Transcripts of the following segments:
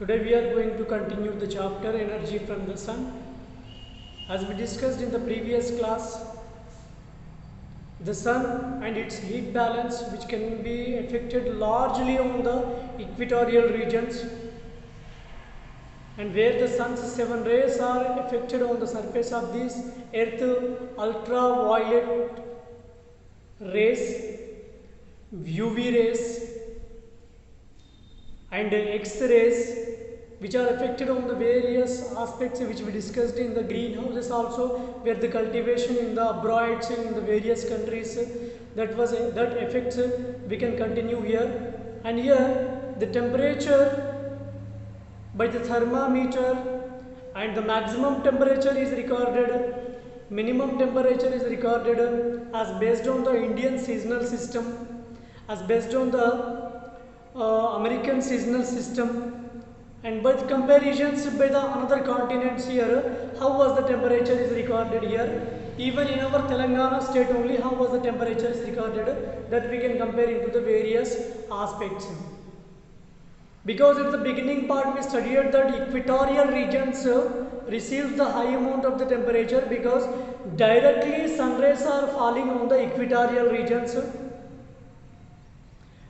Today we are going to continue the chapter Energy from the Sun. As we discussed in the previous class, the Sun and its heat balance, which can be affected largely on the equatorial regions, and where the Sun's 7 rays are affected on the surface of this Earth: ultraviolet rays, UV rays, and X-rays, which are affected on the various aspects which we discussed in the greenhouses also, where the cultivation in the abroad in the various countries that affects we can continue here. And here the temperature by the thermometer, and the maximum temperature is recorded, minimum temperature is recorded as based on the Indian seasonal system, as based on the American seasonal system, and by the comparisons by the another continents here, how was the temperature is recorded here. Even in our Telangana state only, how was the temperature is recorded, that we can compare into the various aspects. Because at the beginning part we studied that equatorial regions receives the high amount of the temperature because directly sun rays are falling on the equatorial regions.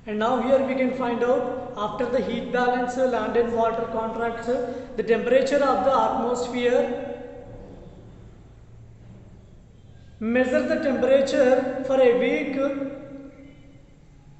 And now here we can find out, after the heat balance, land and water contracts, the temperature of the atmosphere. Measure the temperature for a week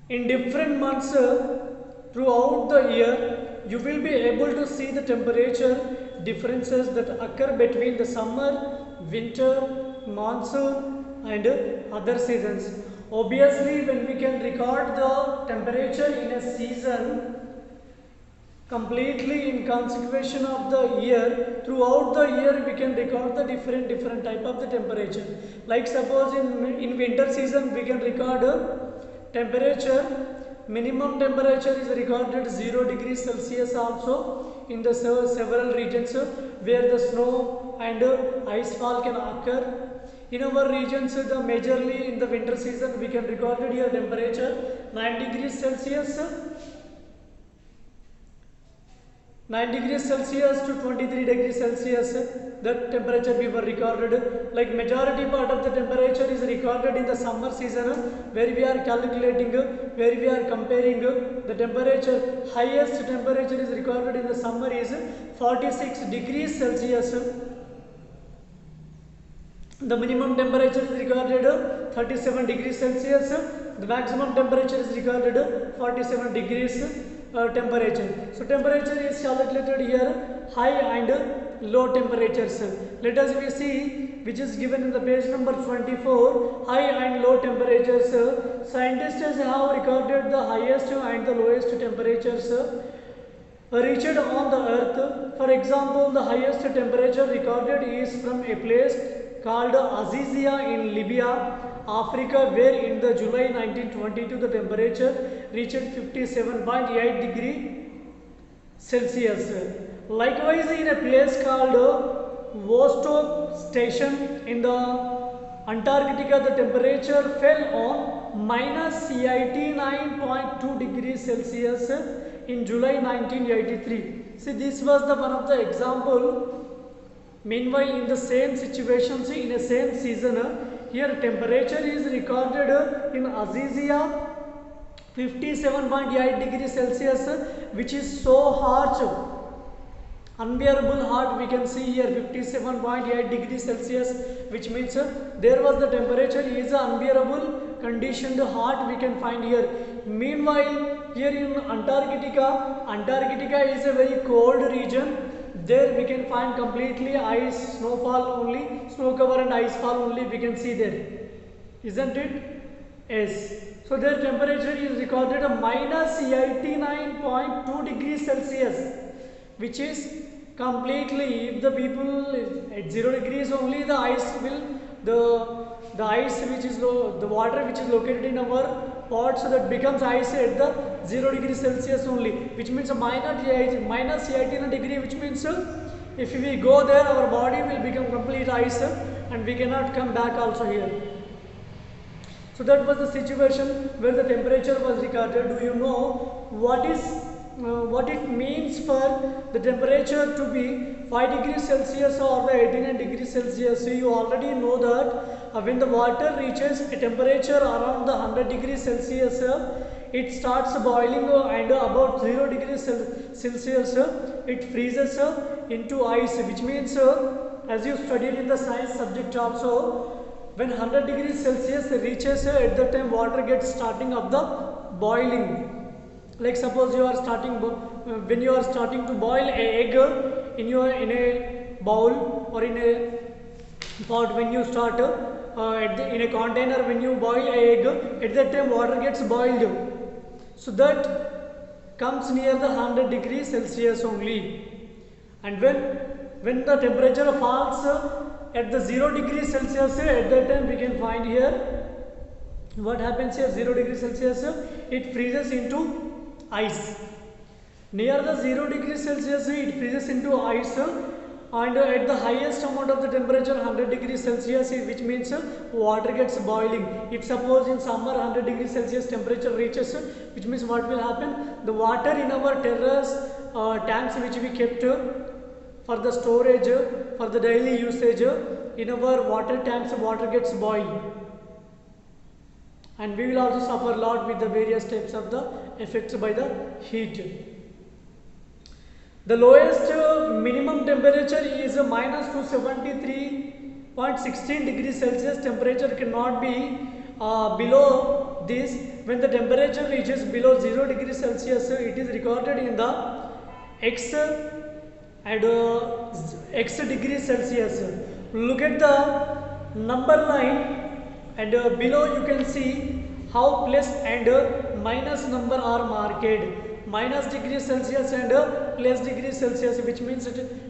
in different months throughout the year. You will be able to see the temperature differences that occur between the summer, winter, monsoon and other seasons. Obviously, when we can record the temperature in a season completely in consecution of the year, throughout the year we can record the different type of the temperature. Like suppose in winter season we can record temperature, minimum temperature is recorded 0 degrees Celsius also in the several regions where the snow and ice fall can occur. In our regions, the majorly in the winter season we can record here temperature 9 degrees Celsius, 9 degrees Celsius to 23 degrees Celsius, that temperature we were recorded. Like majority part of the temperature is recorded in the summer season, where we are calculating, where we are comparing the temperature. Highest temperature is recorded in the summer is 46 degrees Celsius. The minimum temperature is recorded 37 degrees Celsius. The maximum temperature is recorded 47 degrees temperature. So temperature is calculated here, high and low temperatures. Let us we see, which is given in the page number 24, high and low temperatures. Scientists have recorded the highest and the lowest temperatures reached on the earth. For example, the highest temperature recorded is from a place called Azizia in Libya, Africa, where in the July 1922 the temperature reached 57.8 degree Celsius. Likewise, in a place called Vostok Station in the Antarctica, the temperature fell on minus 89.2 degrees Celsius in July 1983. See, this was the one of the example. Meanwhile, in the same situations, in the same season, here temperature is recorded in Azizia 57.8 degrees Celsius, which is so harsh, unbearable hot. We can see here 57.8 degrees Celsius, which means there was the temperature is unbearable, conditioned hot we can find here. Meanwhile, here in Antarctica, Antarctica is a very cold region. There we can find completely ice, snowfall only, snow cover and ice fall only we can see there. Isn't it? Yes. So their temperature is recorded a minus 89.2 degrees Celsius, which is completely, if the people at 0 degrees only, the ice will, the ice which is low, the water which is located in our pots, so that becomes ice at the 0 degrees Celsius only, which means a minus 18 degree, which means if we go there our body will become complete ice and we cannot come back also here. So that was the situation where the temperature was recorded. Do you know what is what it means for the temperature to be 5 degrees Celsius or the 89 degrees Celsius. So you already know that when the water reaches a temperature around the 100 degrees Celsius, it starts boiling and about 0 degrees Celsius it freezes into ice, which means as you studied in the science subject also, when 100 degrees Celsius reaches, at that time water gets starting of the boiling. Like suppose you are starting when you are starting to boil a egg in a bowl or in a pot, when you start in a container, when you boil a egg, at that time water gets boiled, so that comes near the 100 degrees Celsius only. And when the temperature falls at the 0 degrees Celsius, at that time we can find here what happens here. 0 degrees Celsius, it freezes into ice. Near the 0 degrees Celsius, it freezes into ice, and at the highest amount of the temperature 100 degrees Celsius, which means water gets boiling. If suppose in summer 100 degrees Celsius temperature reaches, which means what will happen, the water in our terrace tanks which we kept for the storage, for the daily usage, in our water tanks water gets boiled, and we will also suffer a lot with the various types of the effects by the heat. The lowest minimum temperature is minus 273.16 degrees Celsius. Temperature cannot be below this. When the temperature reaches below 0 degrees Celsius, it is recorded in the X and X degrees Celsius. Look at the number line, and below you can see how plus and minus number are marked. Minus degrees Celsius and plus degrees Celsius, which means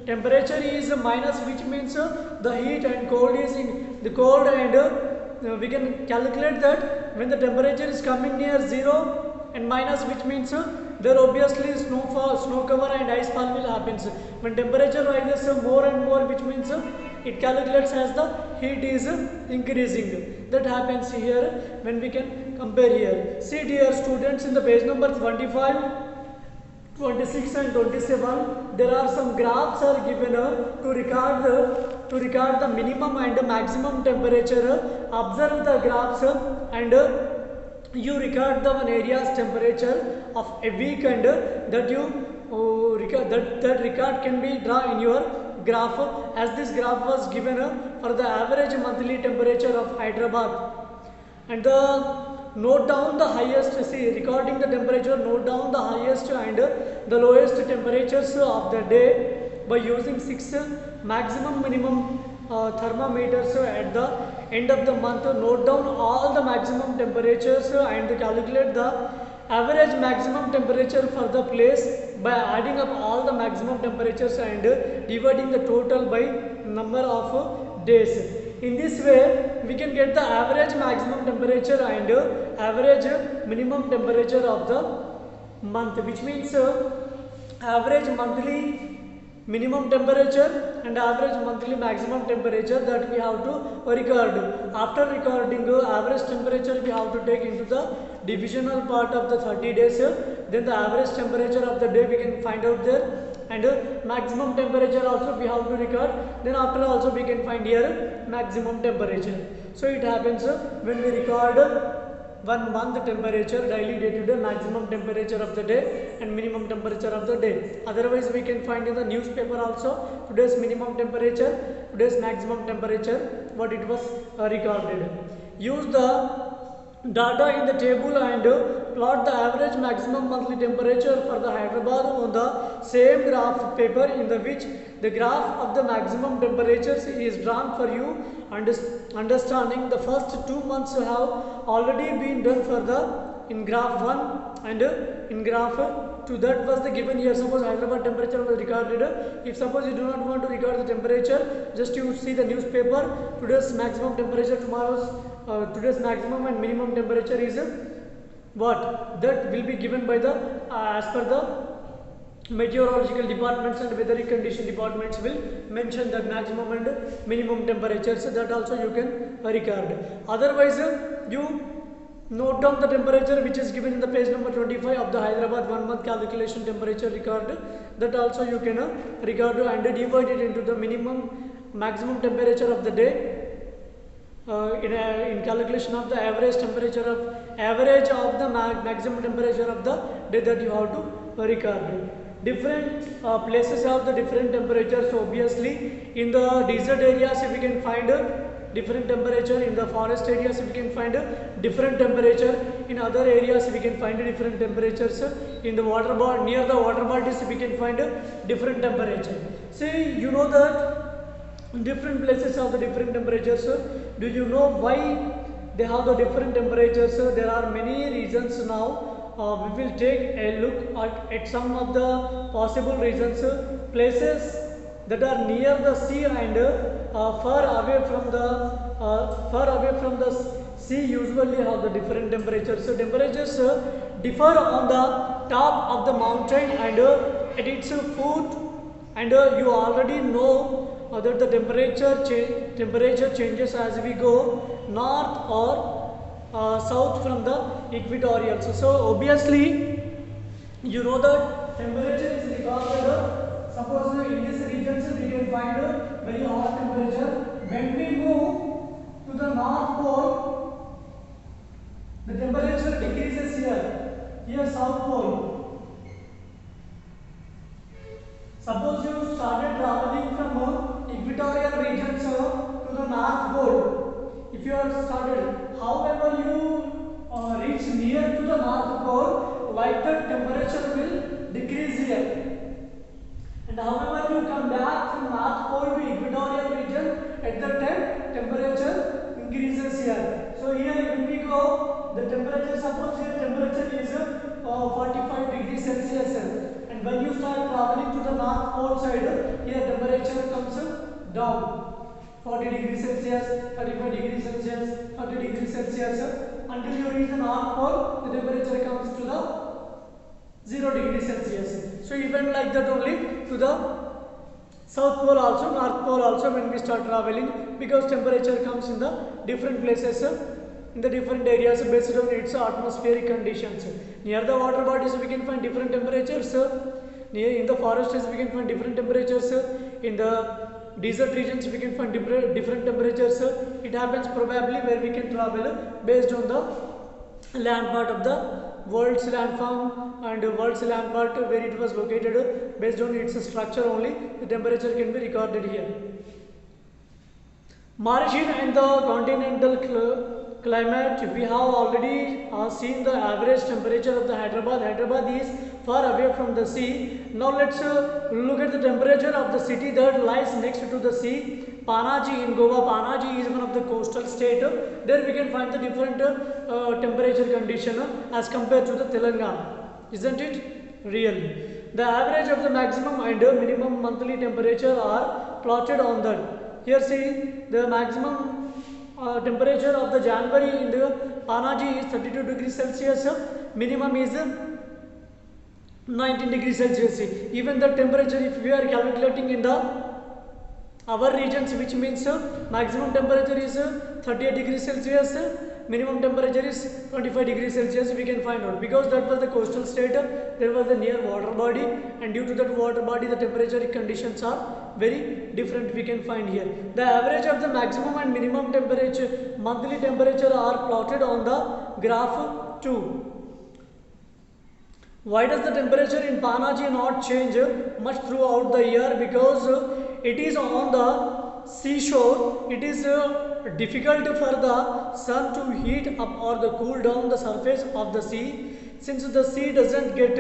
temperature is minus, which means the heat, and cold is in the cold, and we can calculate that when the temperature is coming near 0 and minus, which means there obviously snow cover and ice fall will happen. When temperature rises more and more, which means it calculates as the heat is increasing. That happens here when we can compare here. See dear students, in the page number 25, 26 and 27, there are some graphs are given to record the minimum and maximum temperature. Observe the graphs and you record the one area's temperature of a week, and that you that record can be drawn in your graph, as this graph was given for the average monthly temperature of Hyderabad. And note down the highest, see recording the temperature, note down the highest and the lowest temperatures of the day by using 6 maximum minimum thermometers at the end of the month. Note down all the maximum temperatures and calculate the average maximum temperature for the place by adding up all the maximum temperatures and dividing the total by number of days. In this way we can get the average maximum temperature and average minimum temperature of the month, which means average monthly minimum temperature and average monthly maximum temperature that we have to record. After recording average temperature, we have to take into the divisional part of the 30 days, then the average temperature of the day we can find out there, and maximum temperature also we have to record. Then after also we can find here maximum temperature. So it happens when we record 1 month temperature, daily day to day, maximum temperature of the day and minimum temperature of the day. Otherwise we can find in the newspaper also today's minimum temperature, today's maximum temperature, what it was recorded. Use the data in the table and plot the average maximum monthly temperature for the Hyderabad on the same graph paper, in the which the graph of the maximum temperatures is drawn for you. Understanding the first 2 months have already been done for the in graph 1 and in graph 2. That was the given here. Suppose Hyderabad temperature was recorded. If suppose you do not want to record the temperature, just you see the newspaper, today's maximum temperature, tomorrow's today's maximum and minimum temperature is what? That will be given by the as per the meteorological departments and weather condition departments will mention the maximum and minimum temperatures. That also you can record. Otherwise you Note down the temperature which is given in the page number 25 of the Hyderabad 1 month calculation temperature record. That also you can record and divide it into the minimum maximum temperature of the day in calculation of the average temperature of maximum temperature of the day that you have to record. Different places have the different temperatures. So obviously in the desert areas we can find different temperature, in the forest areas we can find different temperature, in other areas we can find different temperatures, in the water body, near the water bodies we can find different temperature. See, you know that different places have the different temperatures. Do you know why they have the different temperatures? There are many reasons now. We will take a look at some of the possible reasons. Places that are near the sea and far away from the sea usually have the different temperatures. So temperatures differ on the top of the mountain and at its foot, and you already know that the temperature changes as we go north or south from the equatorial. So obviously you know that temperature is recorded. Suppose in this region we can find very hot temperature. When we move to the north pole, the temperature decreases here. Here south pole. Suppose you started traveling from equatorial regions to the north pole. If you are started, however you reach near to the north pole, like that temperature will decrease here. And however you come back from north pole to equatorial region, at that time temperature increases here. So here when we go, the temperature, suppose here temperature is 45 degrees Celsius, and when you start traveling to the north pole side, here temperature comes down 40 degrees Celsius, 35 degrees Celsius, 30 degrees Celsius, until you reach the north pole, the temperature comes to the 0 degrees Celsius. So even like that only to the south pole also, north pole also, when we start traveling, because temperature comes in the different places, in the different areas based on its atmospheric conditions. Near the water bodies we can find different temperatures. In the forests we can find different temperatures. In the desert regions we can find different temperatures. It happens probably where we can travel based on the land part of the world's landform and world's land part where it was located. Based on its structure only, the temperature can be recorded here. Martian and the continental climate, we have already seen the average temperature of the Hyderabad. Hyderabad is far away from the sea. Now let's look at the temperature of the city that lies next to the sea. Panaji in Goa. Panaji is one of the coastal state. There we can find the different temperature condition as compared to the Telangana. Isn't it? Really. The average of the maximum and minimum monthly temperature are plotted on that. Here see the maximum temperature of the January in the Panaji is 32 degrees Celsius. Minimum is 19 degrees Celsius. Even the temperature, if we are calculating in the our regions, which means maximum temperature is 38 degrees Celsius, minimum temperature is 25 degrees Celsius, we can find out, because that was the coastal state, there was a near water body, and due to that water body the temperature conditions are very different, we can find here. The average of the maximum and minimum temperature, monthly temperature, are plotted on the graph 2. Why does the temperature in Panaji not change much throughout the year? Because it is on the seashore. It is difficult for the sun to heat up or the cool down the surface of the sea. Since the sea doesn't get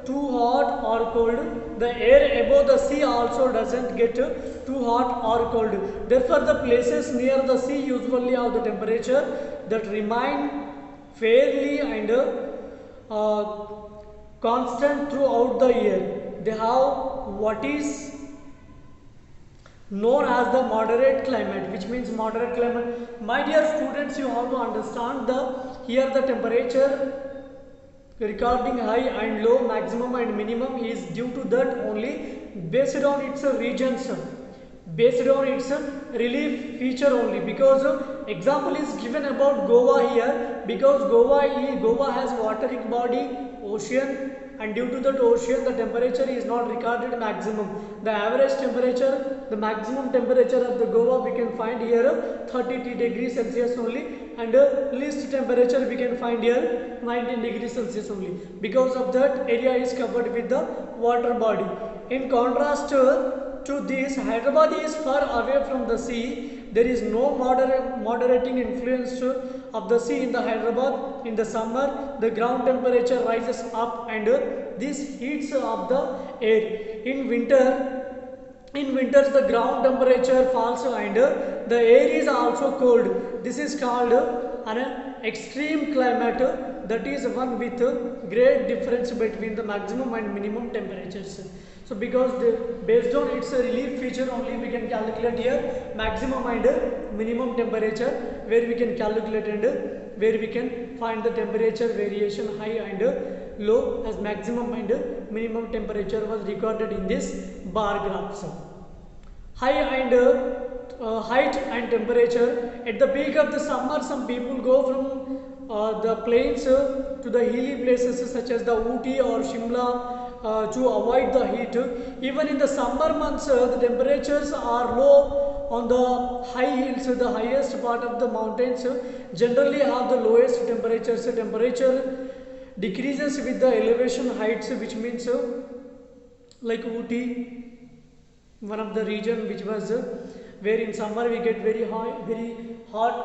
too hot or cold, the air above the sea also doesn't get too hot or cold. Therefore, the places near the sea usually have the temperature that remain fairly and constant throughout the year. They have what is known as the moderate climate, which means moderate climate. My dear students, you have to understand here the temperature recording high and low, maximum and minimum is due to that only, based on its regions. based on its relief feature only, because example is given about Goa here, because Goa has watery body, ocean, and due to that ocean the temperature is not recorded maximum. The average temperature, the maximum temperature of the Goa we can find here 30 degrees Celsius only, and least temperature we can find here 19 degrees Celsius only. Because of that area is covered with the water body. In contrast to this, Hyderabad is far away from the sea. There is no moderating influence of the sea in the Hyderabad. In the summer, the ground temperature rises up and this heats up the air. In winters the ground temperature falls and the air is also cold. This is called an extreme climate, that is one with great difference between the maximum and minimum temperatures. So because based on its relief feature only we can calculate here maximum and minimum temperature, where we can calculate and where we can find the temperature variation high and low, as maximum and minimum temperature was recorded in this bar graphs. Height and temperature. At the peak of the summer, some people go from the plains to the hilly places such as the Ooty or Shimla to avoid the heat. Even in the summer months, the temperatures are low on the high hills. The highest part of the mountains generally have the lowest temperatures. Temperature decreases with the elevation heights, which means like Ooty, one of the region which was where in summer we get very hot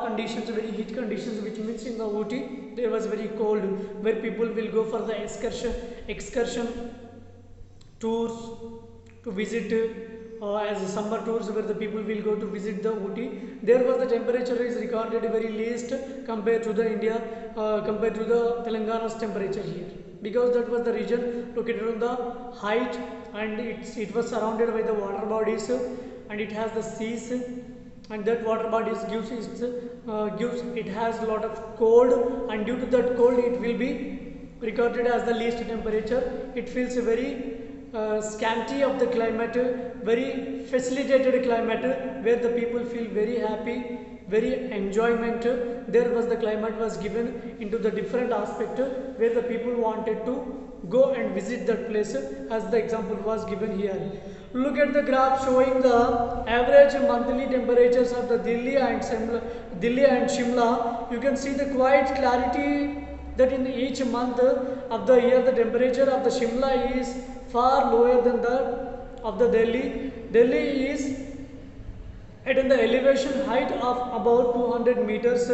conditions, very heat conditions, which means in the Ooty there was very cold, where people will go for the excursion tours to visit as summer tours, where the people will go to visit the Ooty. There was the temperature is recorded very least compared to the India, compared to the Telangana's temperature here, because that was the region located on the height and it was surrounded by the water bodies and it has the seas, and that water bodies gives it has a lot of cold, and due to that cold it will be recorded as the least temperature. It feels very scanty of the climate, very facilitated climate, where the people feel very happy, very enjoyment. There was the climate was given into the different aspect where the people wanted to go and visit that place, as the example was given here. Look at the graph showing the average monthly temperatures of the Delhi and Shimla. You can see the quiet clarity that in each month of the year the temperature of the Shimla is far lower than that of the Delhi. Delhi is at an elevation height of about 200 meters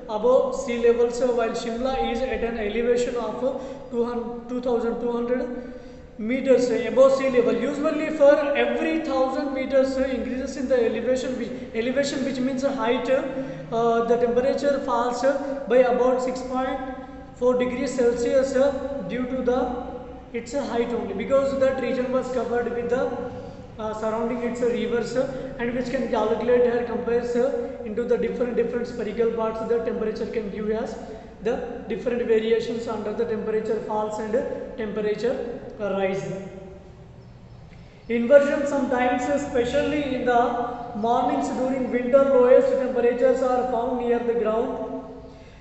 above sea level, while Shimla is at an elevation of 2200 meters above sea level. Usually for every 1000 meters increases in the elevation which means height, the temperature falls by about 6.4 degrees Celsius due to its height only, because that region was covered with the surrounding its rivers, and which can calculate here compares into the different spherical parts. The temperature can give us the different variations under the temperature falls and temperature rise. Inversion sometimes, especially in the mornings during winter, lowest temperatures are found near the ground.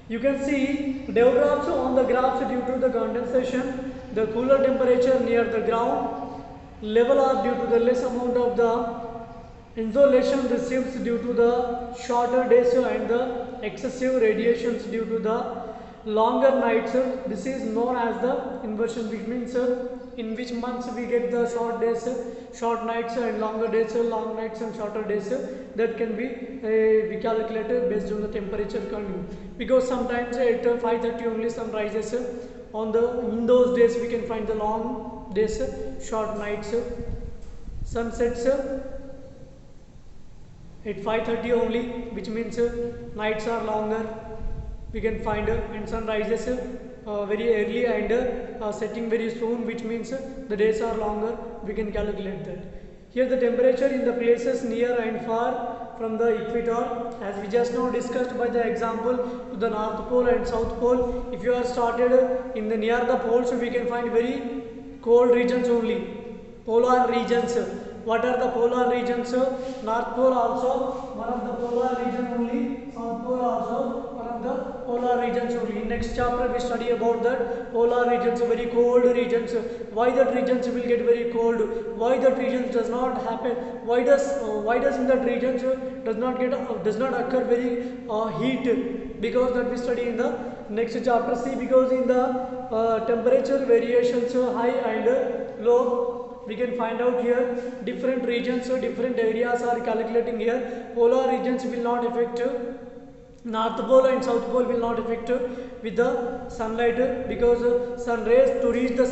You can see dewdrops on the graphs due to the condensation. The cooler temperature near the ground level are due to the less amount of the insolation received due to the shorter days and the excessive radiations due to the longer nights. This is known as the inversion, which means in which months we get the short days, short nights, and longer days, long nights and shorter days. That can be calculated based on the temperature curve, because sometimes at 5:30 only sun rises. In those days we can find the long days, short nights. Sunsets at 5:30 only, which means nights are longer, we can find, and sun rises very early and setting very soon, which means the days are longer, we can calculate that. Here the temperature in the places near and far from the equator, as we just now discussed by the example to the North Pole and South Pole. If you are started in the near the poles, we can find very cold regions only, polar regions, What are the polar regions? North Pole also one of the polar region only. South Pole also one of the polar regions only. In next chapter we study about that polar regions, very cold regions. Why that regions will get very cold? Why that regions does not happen? Why does in that regions does not occur very heat? Because that we study in the next chapter. See, because in the temperature variations high and low, we can find out here different regions, so different areas are calculating here. Polar regions will not affect, North Pole and South Pole will not affect with the sunlight, because sun rays to reach the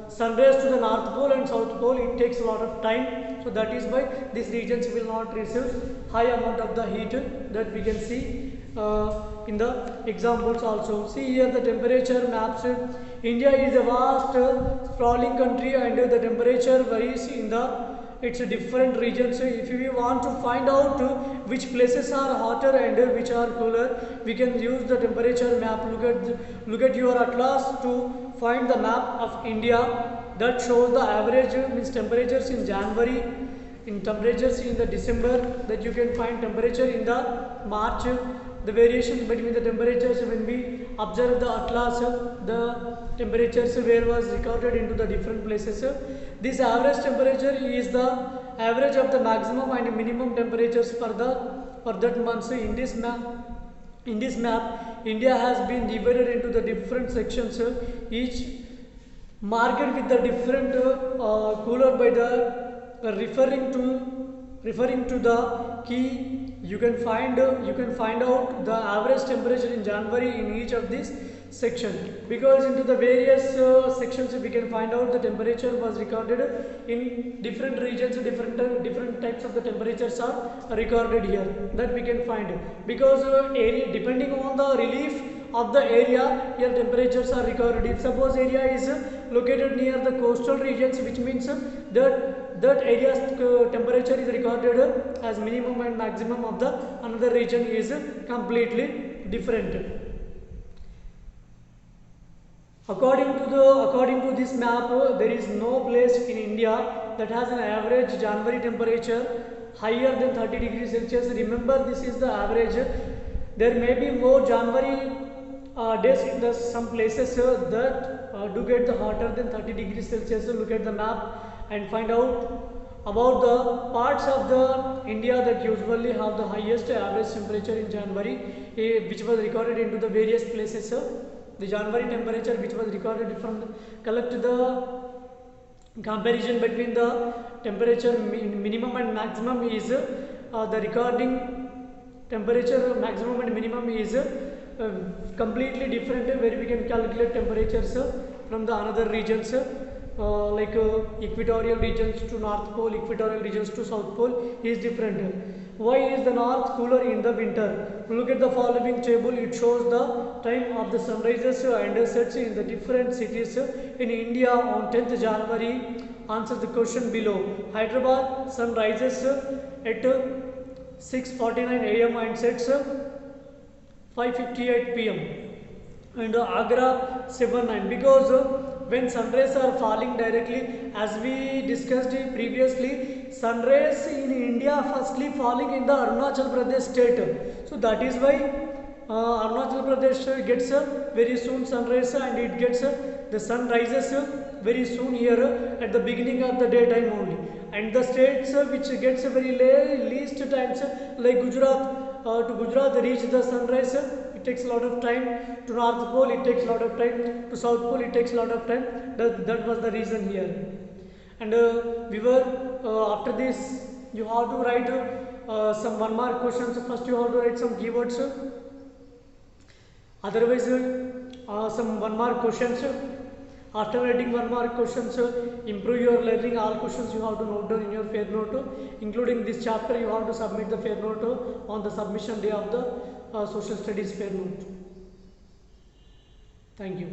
sun rays to the North Pole and South Pole, it takes a lot of time. So that is why these regions will not receive high amount of the heat, that we can see in the examples also. See here the temperature maps. India is a vast sprawling country and the temperature varies in the its different regions. If we want to find out which places are hotter and which are cooler, we can use the temperature map. Look at your atlas to find the map of India that shows the average means temperatures in January, in temperatures in the December, that you can find temperature in the March. The variation between the temperatures when we observe the atlas, the temperatures where was recorded into the different places. This average temperature is the average of the maximum and minimum temperatures for that month. In this map, India has been divided into the different sections, each marked with the different cooler by the referring to the key. You can find out the average temperature in January in each of these section, because into the various sections we can find out the temperature was recorded in different regions. Different types of the temperatures are recorded here, that we can find, because area depending on the relief of the area, here temperatures are recorded. If suppose area is located near the coastal regions, which means that area's temperature is recorded as minimum and maximum of the another region is completely different. According to this map, there is no place in India that has an average January temperature higher than 30 degrees Celsius. Remember, this is the average. There may be more January days in some places that do get the hotter than 30 degrees Celsius. So look at the map and find out about the parts of the India that usually have the highest average temperature in January, which was recorded into the various places. The January temperature which was recorded collect the comparison between the temperature minimum and maximum is the recording temperature maximum and minimum is completely different, where we can calculate temperatures from the another regions, like equatorial regions to North Pole, equatorial regions to South Pole is different. Why is the north cooler in the winter? Look at the following table. It shows the time of the sunrises and sets in the different cities in India on 10th January. Answer the question below. Hyderabad sun rises at 6:49 a.m. and sets 5:58 p.m. and Agra 7:09, because when sun rays are falling directly, as we discussed previously, sun rays in India firstly falling in the Arunachal Pradesh state. So that is why Arunachal Pradesh gets very soon sun rays, and it gets the sun rises very soon here at the beginning of the daytime only. And the states which gets very least times, like Gujarat, to Gujarat reach the sunrise, it takes a lot of time. To North Pole, it takes a lot of time. To South Pole, it takes a lot of time. That was the reason here. And we were after this, you have to write some 1 mark questions. First, you have to write some keywords. Otherwise, some 1 mark questions. After writing 1 mark questions, improve your learning. All questions you have to note down in your fair note, including this chapter. You have to submit the fair note on the submission day of the social studies fair note. Thank you.